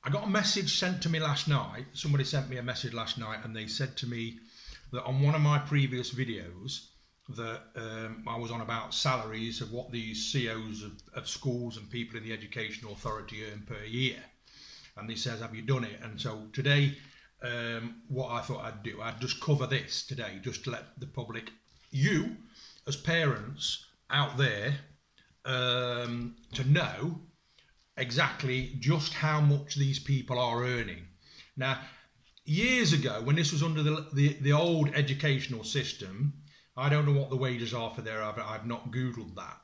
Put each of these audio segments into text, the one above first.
I got a message sent to me last night. Somebody sent me a message last night and they said to me that on one of my previous videos that I was on about salaries of what these CEOs of schools and people in the Education Authority earn per year. And they says, have you done it? And so today, what I thought I'd do, I'd just cover this today, just to let the public, you as parents out there, to know exactly just how much these people are earning. Now, years ago, when this was under the old educational system, I don't know what the wages are for there. I've not Googled that.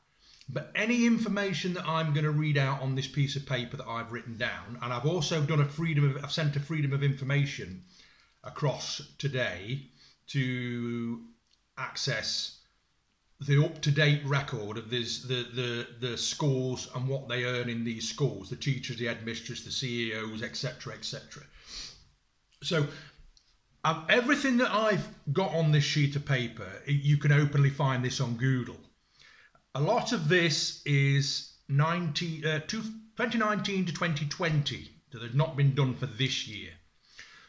But any information that I'm going to read out on this piece of paper that I've written down, and I've also done I've sent a freedom of information across today to access the up-to-date record of the schools and what they earn in these schools, the teachers, the headmistress, the CEOs, etc., etc. So everything that I've got on this sheet of paper, you can openly find this on Google. A lot of this is 2019 to 2020 that had not been done for this year.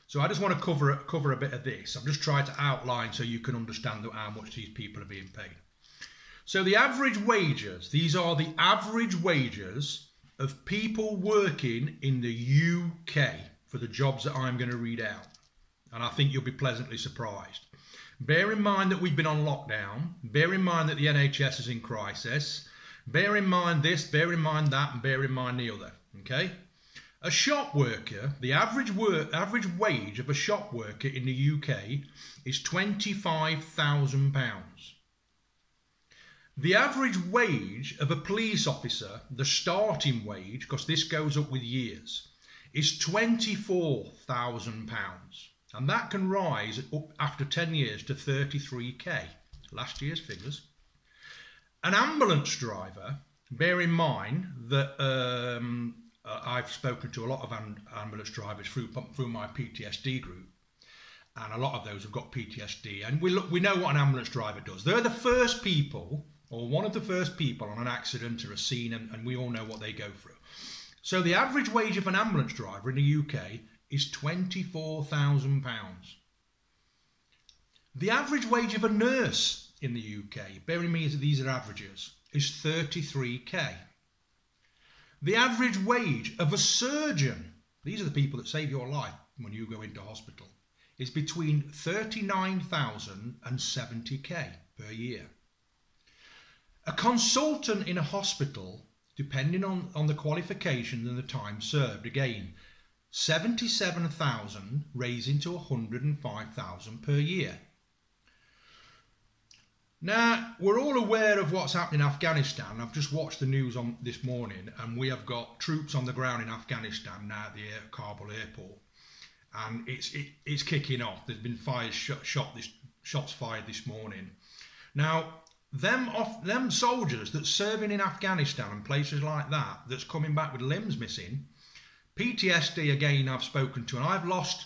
So I just want to cover a bit of this. I'm just trying to outline so you can understand how much these people are being paid. So the average wages, these are the average wages of people working in the UK for the jobs that I'm going to read out. And I think you'll be pleasantly surprised. Bear in mind that we've been on lockdown. Bear in mind that the NHS is in crisis. Bear in mind this, bear in mind that, and bear in mind the other. Okay? A shop worker, the average wage of a shop worker in the UK is £25,000. The average wage of a police officer, the starting wage, because this goes up with years, is £24,000. And that can rise up after 10 years to 33k, last year's figures. An ambulance driver, bear in mind that I've spoken to a lot of ambulance drivers through my PTSD group, and a lot of those have got PTSD, and we know what an ambulance driver does. They're the first people, or one of the first people on an accident or a scene, and we all know what they go through. So the average wage of an ambulance driver in the UK is £24,000. The average wage of a nurse in the UK, bearing in mind that these are averages, is 33k. The average wage of a surgeon, these are the people that save your life when you go into hospital, is between 39,000 and 70k per year. A consultant in a hospital, depending on the qualifications and the time served, again, 77,000 raising to 105,000 per year. Now, we're all aware of what's happening in Afghanistan. I've just watched the news on this morning, and we have got troops on the ground in Afghanistan now at the Kabul airport, and it's kicking off. There's been shots fired this morning. Now, them soldiers that's serving in Afghanistan and places like that, that's coming back with limbs missing, PTSD again I've spoken to, and I've lost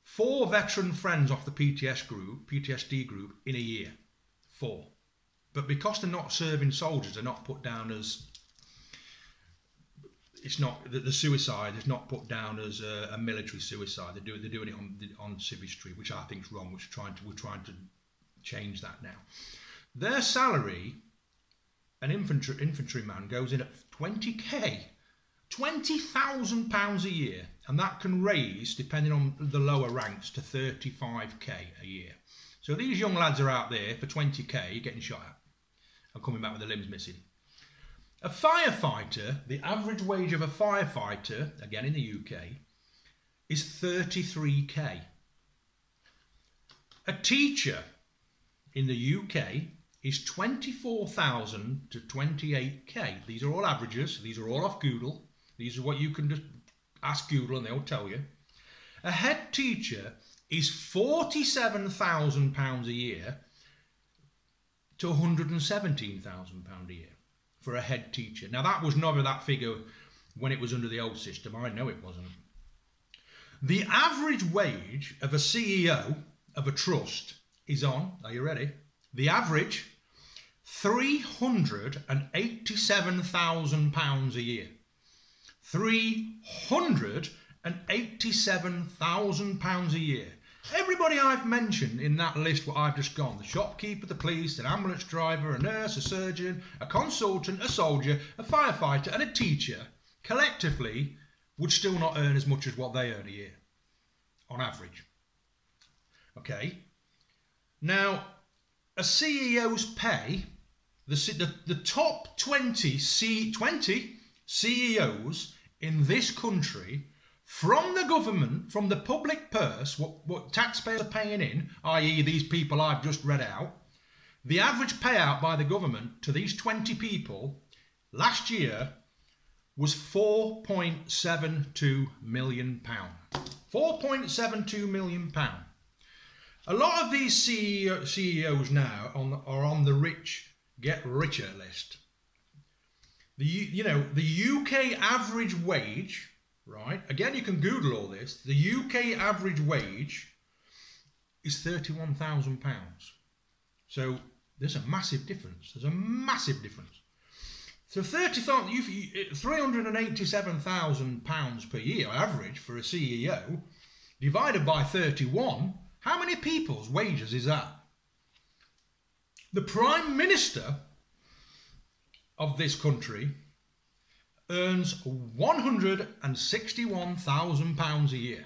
4 veteran friends off the PTSD group in a year. 4. But because they're not serving soldiers, they're not put down as, it's not, the suicide is not put down as a military suicide. They're doing it on Civvy Street, which I think is wrong. We're trying to change that now. Their salary, an infantryman goes in at 20k. £20,000 a year, and that can raise, depending on the lower ranks, to 35k a year. So these young lads are out there for 20k getting shot at and coming back with their limbs missing. A firefighter, the average wage of a firefighter, again in the UK, is 33k. A teacher in the UK is 24,000 to 28k. These are all averages, these are all off Google. These are what you can just ask Google and they'll tell you. A head teacher is £47,000 a year to £117,000 a year for a head teacher. Now that was never that figure when it was under the old system. I know it wasn't. The average wage of a CEO of a trust is on, are you ready? The average, £387,000 a year. £387,000 a year. Everybody I've mentioned in that list, what I've just gone, the shopkeeper, the police, an ambulance driver, a nurse, a surgeon, a consultant, a soldier, a firefighter and a teacher, collectively would still not earn as much as what they earn a year, on average. Okay? Now, a CEO's pay, the top 20 CEOs in this country, from the government, from the public purse, what taxpayers are paying in, i.e. these people I've just read out, the average payout by the government to these 20 people last year was £4.72 million. £4.72 million. A lot of these CEOs now are on the rich get richer list. The UK average wage, right? Again, you can Google all this. The UK average wage is £31,000. So there's a massive difference. There's a massive difference. So £387,000 per year average for a CEO divided by 31. How many people's wages is that? The Prime Minister of this country earns £161,000 a year.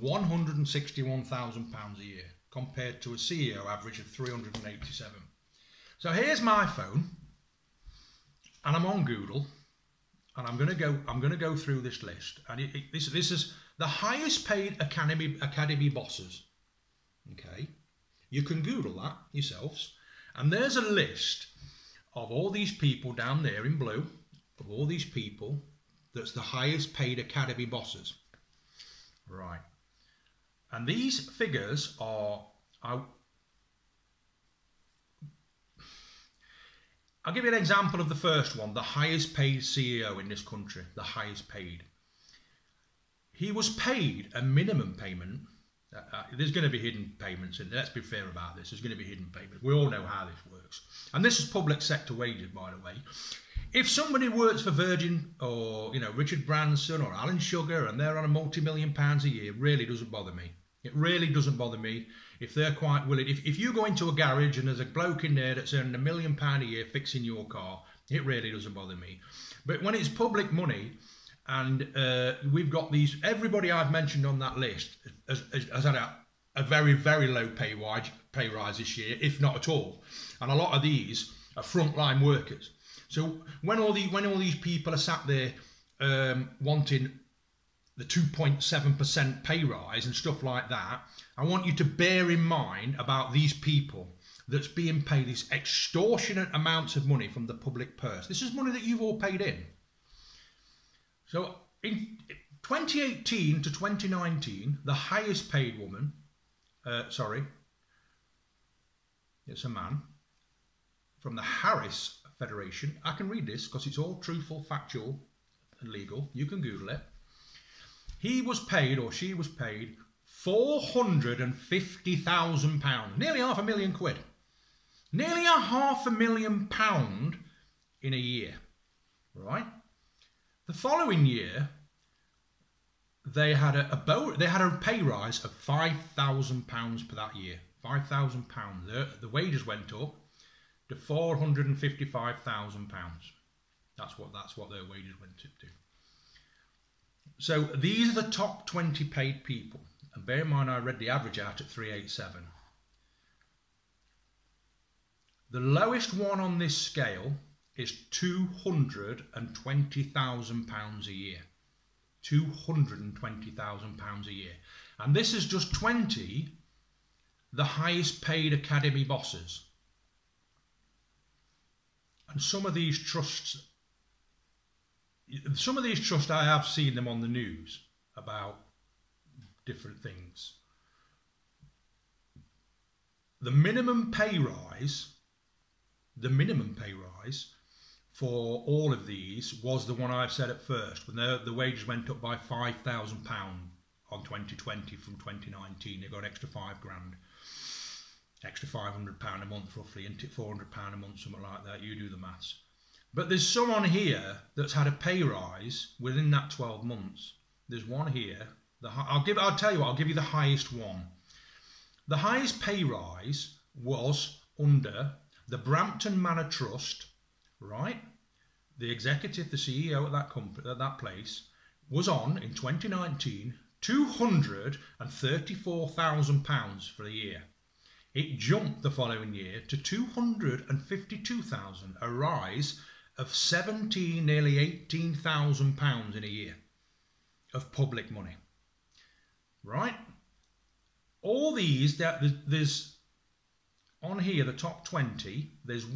£161,000 a year compared to a CEO average of 387. So here's my phone, and I'm on Google, and I'm going to go through this list, and this is the highest paid academy bosses. Okay, you can Google that yourselves, and there's a list of all these people down there in blue, of all these people that's the highest paid academy bosses. Right, and these figures are, I'll give you an example of the first one, the highest paid CEO in this country, the highest paid. He was paid a minimum payment. There's going to be hidden payments in there. Let's be fair about this. There's going to be hidden payments. We all know how this works. And this is public sector wages, by the way. If somebody works for Virgin or, Richard Branson or Alan Sugar and they're on a multi-million pounds a year, it really doesn't bother me. It really doesn't bother me if they're quite willing. If you go into a garage and there's a bloke in there that's earning £1 million a year fixing your car, it really doesn't bother me. But when it's public money, and we've got these, everybody I've mentioned on that list has had a very, very low pay rise this year, if not at all. And a lot of these are frontline workers. So when all these people are sat there wanting the 2.7% pay rise and stuff like that, I want you to bear in mind about these people that's being paid these extortionate amounts of money from the public purse. This is money that you've all paid in. So in 2018 to 2019, the highest paid woman, it's a man, from the Harris Federation. I can read this because it's all truthful, factual and legal. You can Google it. He was paid, or she was paid, £450,000, nearly £500,000. Nearly £500,000 in a year, right? The following year, they had a pay rise of £5,000 for that year. £5,000. The wages went up to £455,000. That's what their wages went up to. So these are the top 20 paid people. And bear in mind, I read the average out at 387. The lowest one on this scale is £220,000 a year. £220,000 a year. And this is just 20 the highest paid academy bosses. And some of these trusts, I have seen them on the news about different things. The minimum pay rise for all of these was the one I've said at first, when the wages went up by £5,000 on 2020 from 2019. They got an extra £5,000, extra £500 a month roughly, into £400 a month, something like that. You do the maths. But there's some on here that's had a pay rise within that 12 months. There's one here. I'll tell you what, I'll give you the highest one. The highest pay rise was under the Brampton Manor Trust, right? The executive, the CEO at that company, at that place, was on in 2019 £234,000 for the year. It jumped the following year to 252,000, a rise of nearly £18,000 in a year of public money. Right? All these, there's on here, the top 20, there's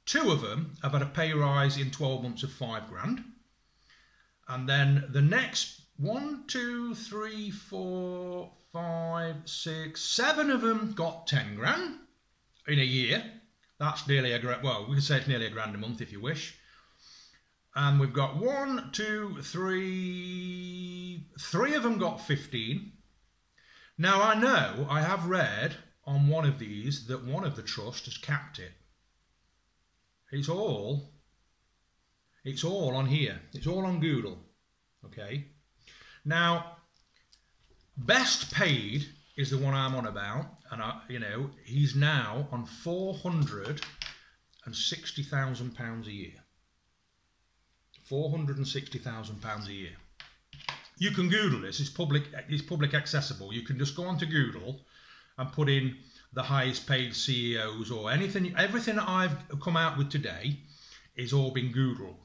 two of them have had a pay rise in 12 months of £5,000. And then the next 1, 2, 3, 4, 5, 6, 7 of them got 10 grand in a year. That's nearly a grand. Well, we can say it's nearly a grand a month if you wish. And we've got 1, 2, 3 of them got 15. Now I know I have read on one of these that one of the trust has capped it. It's all on here. It's all on Google. Okay. Now, best paid is the one I'm on about, and he's now on £460,000 a year. £460,000 a year. You can Google this. It's public accessible. You can just go onto Google and put in the highest paid CEOs or anything. Everything that I've come out with today is all been Googled.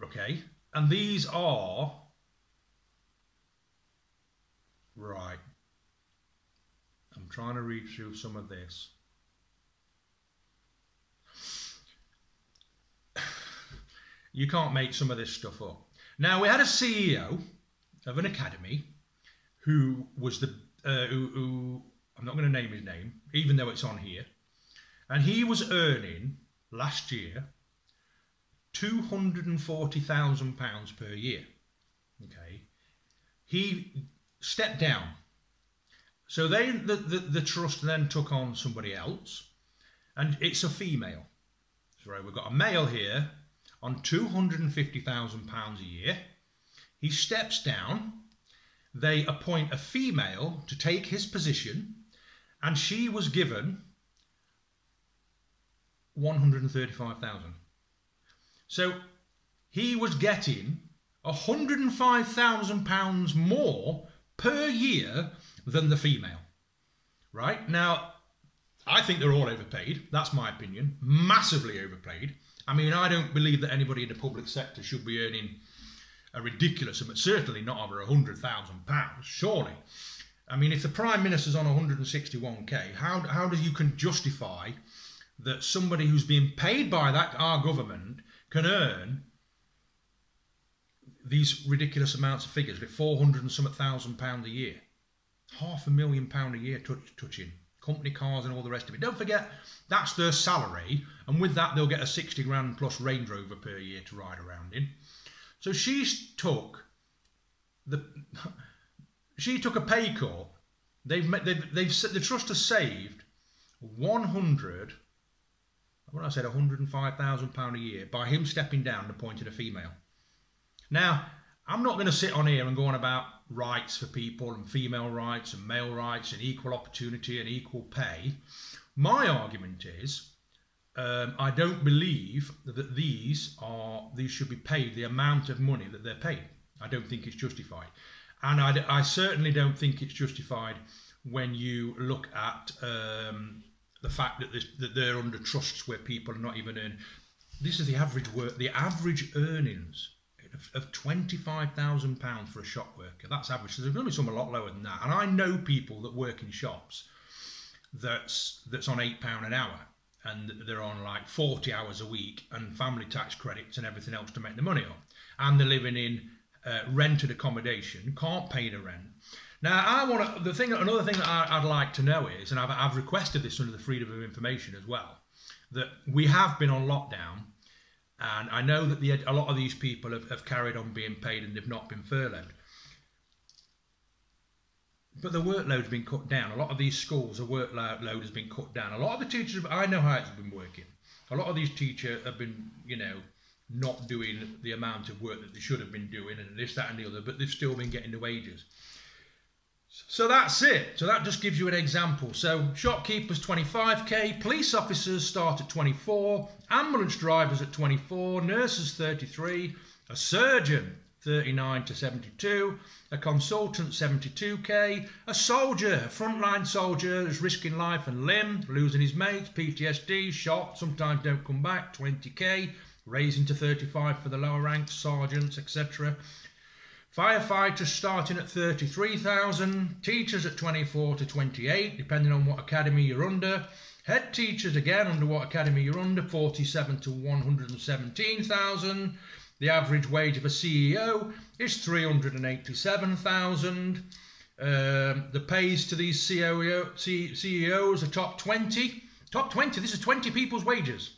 Okay, and these are right. I'm trying to read through some of this. You can't make some of this stuff up. Now, we had a CEO of an academy who was who I'm not going to name his name, even though it's on here, and he was earning last year £240,000 per year. Okay, he stepped down, so the trust then took on somebody else, and it's a female. So we've got a male here on £250,000 a year. He steps down. They appoint a female to take his position, and she was given £135,000. So he was getting £105,000 more per year than the female. Right? Now, I think they're all overpaid. That's my opinion. Massively overpaid. I mean, I don't believe that anybody in the public sector should be earning a ridiculous amount, certainly not over £100,000, surely. I mean, if the Prime Minister's on 161k, how do you can justify that somebody who's being paid by our government can earn these ridiculous amounts of figures, like 400 and something thousand pounds a year, £500,000 a year touching company cars and all the rest of it. Don't forget, that's their salary, and with that they'll get a 60 grand plus Range Rover per year to ride around in. So she took a pay cut. The trust has saved £105,000 a year by him stepping down and appointing a female. Now, I'm not going to sit on here and go on about rights for people and female rights and male rights and equal opportunity and equal pay. My argument is, I don't believe that these should be paid the amount of money that they're paid. I don't think it's justified. And I certainly don't think it's justified when you look at the fact that they're under trusts where people are not even earning. This is the average earnings of £25,000 for a shop worker. That's average. So there's going to be some a lot lower than that. And I know people that work in shops that's on £8 an hour, and they're on like 40 hours a week and family tax credits and everything else to make the money up. And they're living in rented accommodation, can't pay the rent. Now, another thing that I'd like to know is, and I've requested this under the Freedom of Information as well, that we have been on lockdown, and I know that a lot of these people have carried on being paid and they've not been furloughed. But the workload's been cut down. A lot of these schools, the workload has been cut down. A lot of the teachers, I know how it's been working. A lot of these teachers have been, you know, not doing the amount of work that they should have been doing, and this, that, and the other, but they've still been getting the wages. So that's it. So that just gives you an example. So shopkeepers 25k, police officers start at 24, ambulance drivers at 24, nurses 33, a surgeon 39 to 72, a consultant 72k, a soldier, a frontline soldier is risking life and limb, losing his mates, PTSD, shot, sometimes don't come back, 20k, raising to 35 for the lower ranks, sergeants, etc. Firefighters starting at 33,000, teachers at 24 to 28, depending on what academy you're under. Head teachers, again, under what academy you're under, 47 to 117,000. The average wage of a CEO is 387,000. The pays to these CEOs are top 20. Top 20, this is 20 people's wages.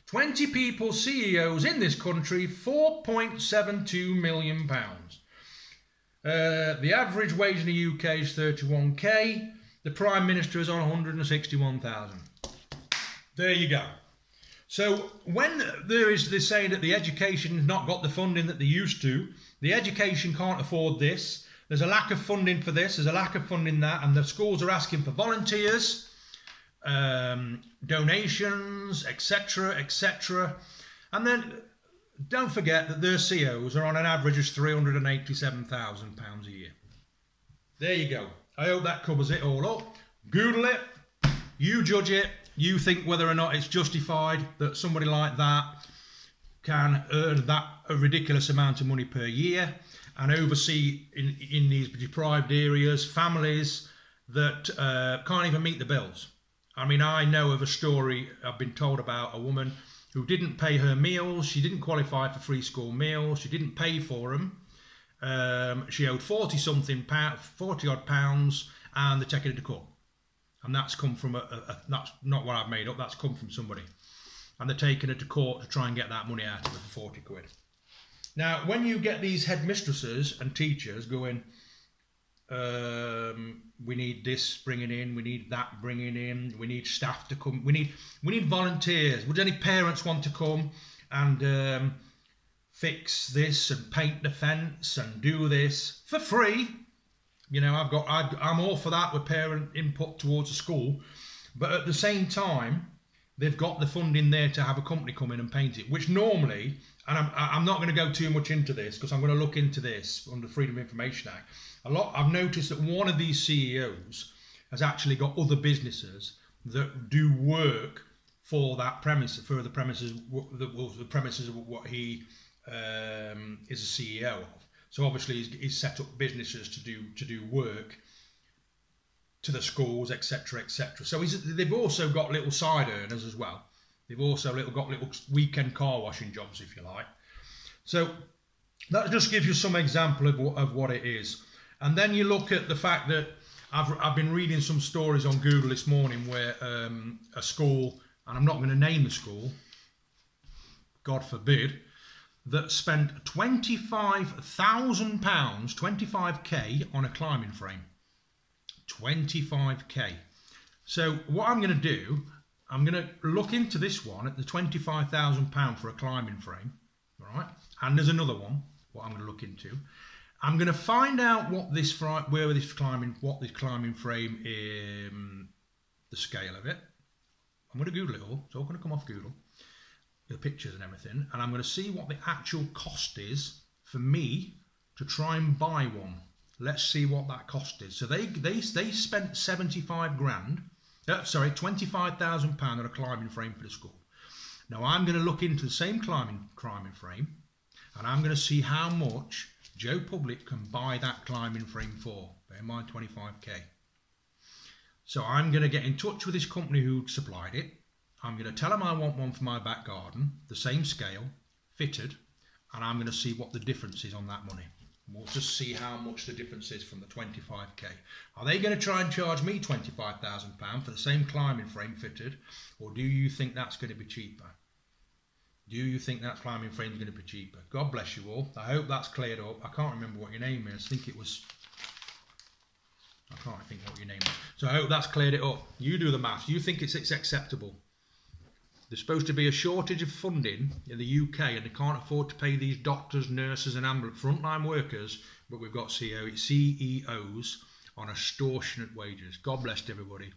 20 people's CEOs in this country, £4.72 million. The average wage in the UK is 31k. The Prime Minister is on 161,000. There you go. So when they're saying that the education has not got the funding that they used to, the education can't afford this, there's a lack of funding for this, there's a lack of funding that, and the schools are asking for volunteers, donations, etc., etc. And then don't forget that their CEOs are on an average of £387,000 a year. There you go. I hope that covers it all up. Google it, you judge it, you think whether or not it's justified that somebody like that can earn that a ridiculous amount of money per year and oversee in these deprived areas families that can't even meet the bills. I mean, I know of a story I've been told about a woman who didn't pay her meals, she didn't qualify for free school meals, she didn't pay for them. She owed 40 odd pounds, and they take her to court. And that's come from that's not what I've made up, that's come from somebody. And they're taking her to court to try and get that money out of her for 40 quid. Now, when you get these headmistresses and teachers going, we need this bringing in, we need that bringing in, we need staff to come, we need volunteers. Would any parents want to come and fix this and paint the fence and do this for free? You know, I'm all for that with parent input towards a school, but at the same time, they've got the funding there to have a company come in and paint it, which normally, and I'm not going to go too much into this because I'm going to look into this under the Freedom of Information Act. I've noticed that one of these CEOs has actually got other businesses that do work for that premise, for the premises of what he is a CEO of. So obviously he's set up businesses to do work to the schools, etc., etc. So they've also got little side earners as well. They've also got little weekend car washing jobs, if you like. So that just gives you some example of what it is. And then you look at the fact that I've been reading some stories on Google this morning where a school, and I'm not going to name the school, God forbid, that spent £25,000, 25k on a climbing frame. 25k. So what I'm going to do, I'm going to look into this one at the £25,000 for a climbing frame, right? And there's another one, what I'm going to look into. I'm going to find out what this climbing frame, the scale of it. I'm going to Google it all. It's all going to come off Google, the pictures and everything, and I'm going to see what the actual cost is for me to try and buy one. Let's see what that cost is. So they spent £25,000 on a climbing frame for the school. Now I'm going to look into the same climbing frame, and I'm going to see how much Joe Public can buy that climbing frame for. Bear in mind, 25k. So I'm going to get in touch with this company who supplied it. I'm going to tell them I want one for my back garden, the same scale, fitted, and I'm going to see what the difference is on that money. We'll just see how much the difference is from the 25k. Are they going to try and charge me £25,000 for the same climbing frame fitted, or do you think that's going to be cheaper? Do you think that climbing frame is going to be cheaper? God bless you all. I hope that's cleared up. I can't remember what your name is. I think it was... I can't think what your name is. So I hope that's cleared it up. You do the maths. You think it's acceptable? There's supposed to be a shortage of funding in the UK, and they can't afford to pay these doctors, nurses and ambulance frontline workers, but we've got CEOs on extortionate wages. God bless everybody.